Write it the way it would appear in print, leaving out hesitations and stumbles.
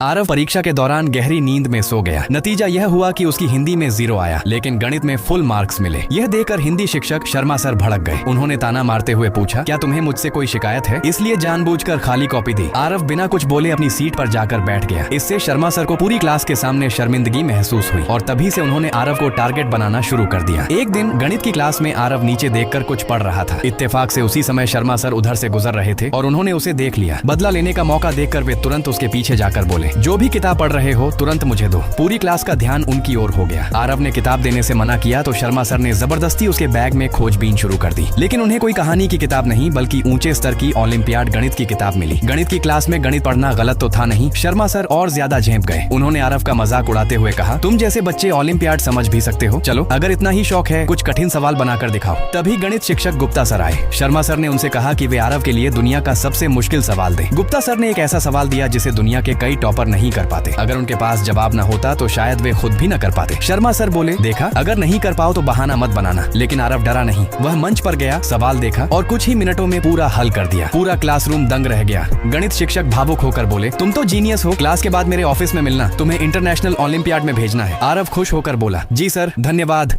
आरव परीक्षा के दौरान गहरी नींद में सो गया। नतीजा यह हुआ कि उसकी हिंदी में 0 आया, लेकिन गणित में फुल मार्क्स मिले। यह देखकर हिंदी शिक्षक शर्मा सर भड़क गए। उन्होंने ताना मारते हुए पूछा, क्या तुम्हें मुझसे कोई शिकायत है? इसलिए जानबूझकर खाली कॉपी दी। आरव बिना कुछ बोले अपनी सीट पर जाकर बैठ गया। इससे शर्मा सर को पूरी क्लास के सामने शर्मिंदगी महसूस हुई और तभी से उन्होंने आरव को टारगेट बनाना शुरू कर दिया। एक दिन गणित की क्लास में आरव नीचे देखकर कुछ पढ़ रहा था। इत्तेफाक से उसी समय शर्मा सर उधर से गुजर रहे थे और उन्होंने उसे देख लिया। बदला लेने का मौका देखकर वे तुरंत उसके पीछे जाकर बोले, जो भी किताब पढ़ रहे हो तुरंत मुझे दो। पूरी क्लास का ध्यान उनकी ओर हो गया। आरव ने किताब देने से मना किया तो शर्मा सर ने जबरदस्ती उसके बैग में खोजबीन शुरू कर दी, लेकिन उन्हें कोई कहानी की किताब नहीं बल्कि ऊंचे स्तर की ओलंपियाड गणित की किताब मिली। गणित की क्लास में गणित पढ़ना गलत तो था नहीं। शर्मा सर और ज्यादा झेंप गए। उन्होंने आरव का मजाक उड़ाते हुए कहा, तुम जैसे बच्चे ओलंपियाड समझ भी सकते हो। चलो अगर इतना ही शौक है कुछ कठिन सवाल बनाकर दिखाओ। तभी गणित शिक्षक गुप्ता सर आए। शर्मा सर ने उनसे कहा कि वे आरव के लिए दुनिया का सबसे मुश्किल सवाल दें। गुप्ता सर ने एक ऐसा सवाल दिया जिसे दुनिया के कई टॉपर नहीं कर पाते। अगर उनके पास जवाब न होता तो शायद वे खुद भी न कर पाते। शर्मा सर बोले, देखा अगर नहीं कर पाओ तो बहाना मत बनाना। लेकिन आरव डरा नहीं। वह मंच पर गया, सवाल देखा और कुछ ही मिनटों में पूरा हल कर दिया। पूरा क्लासरूम दंग रह गया। गणित शिक्षक भावुक होकर बोले, तुम तो जीनियस हो। क्लास के बाद मेरे ऑफिस में मिलना, तुम्हें इंटरनेशनल ओलंपियाड में भेजना है। आरव खुश होकर बोला, जी सर, धन्यवाद।